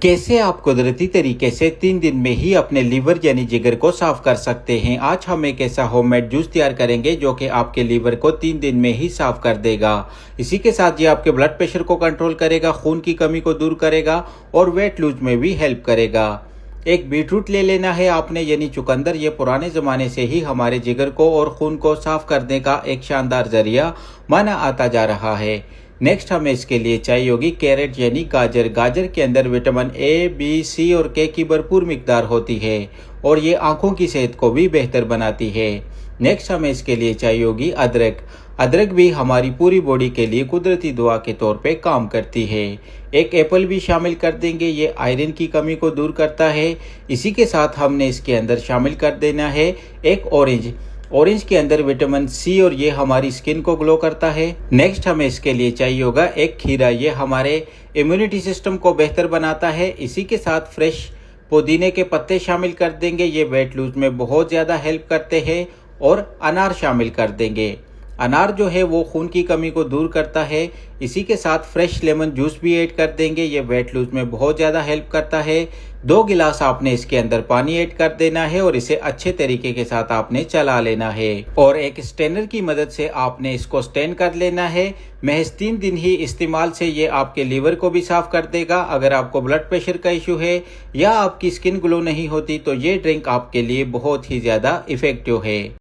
कैसे आप कुदरती तरीके से 3 दिन में ही अपने लीवर यानी जिगर को साफ कर सकते हैं। आज हम एक ऐसा होममेड जूस तैयार करेंगे जो कि आपके लीवर को 3 दिन में ही साफ कर देगा। इसी के साथ ये आपके ब्लड प्रेशर को कंट्रोल करेगा, खून की कमी को दूर करेगा और वेट लूज में भी हेल्प करेगा। एक बीटरूट ले लेना है आपने यानी चुकंदर। ये पुराने ज़माने से ही हमारे जिगर को और खून को साफ करने का एक शानदार जरिया माना आता जा रहा है। नेक्स्ट हमें इसके लिए चाहिए होगी कैरेट यानी गाजर। गाजर के अंदर विटामिन ए, बी, सी और के की भरपूर मिकदार होती है और ये आंखों की सेहत को भी बेहतर बनाती है। नेक्स्ट हमें इसके लिए चाहिए होगी अदरक। अदरक भी हमारी पूरी बॉडी के लिए कुदरती दवा के तौर पे काम करती है। एक एप्पल भी शामिल कर देंगे, ये आयरन की कमी को दूर करता है। इसी के साथ हमने इसके अंदर शामिल कर देना है एक ऑरेंज। ऑरेंज के अंदर विटामिन सी और ये हमारी स्किन को ग्लो करता है। नेक्स्ट हमें इसके लिए चाहिए होगा एक खीरा। ये हमारे इम्यूनिटी सिस्टम को बेहतर बनाता है। इसी के साथ फ्रेश पुदीने के पत्ते शामिल कर देंगे, ये वेट लूज में बहुत ज़्यादा हेल्प करते हैं। और अनार शामिल कर देंगे। अनार जो है वो खून की कमी को दूर करता है। इसी के साथ फ्रेश लेमन जूस भी ऐड कर देंगे, ये वेट लूज में बहुत ज़्यादा हेल्प करता है। 2 गिलास आपने इसके अंदर पानी ऐड कर देना है और इसे अच्छे तरीके के साथ आपने चला लेना है और एक स्ट्रेनर की मदद से आपने इसको स्ट्रेन कर लेना है। महज 3 दिन ही इस्तेमाल से ये आपके लीवर को भी साफ कर देगा। अगर आपको ब्लड प्रेशर का इशू है या आपकी स्किन ग्लो नहीं होती तो ये ड्रिंक आपके लिए बहुत ही ज़्यादा इफेक्टिव है।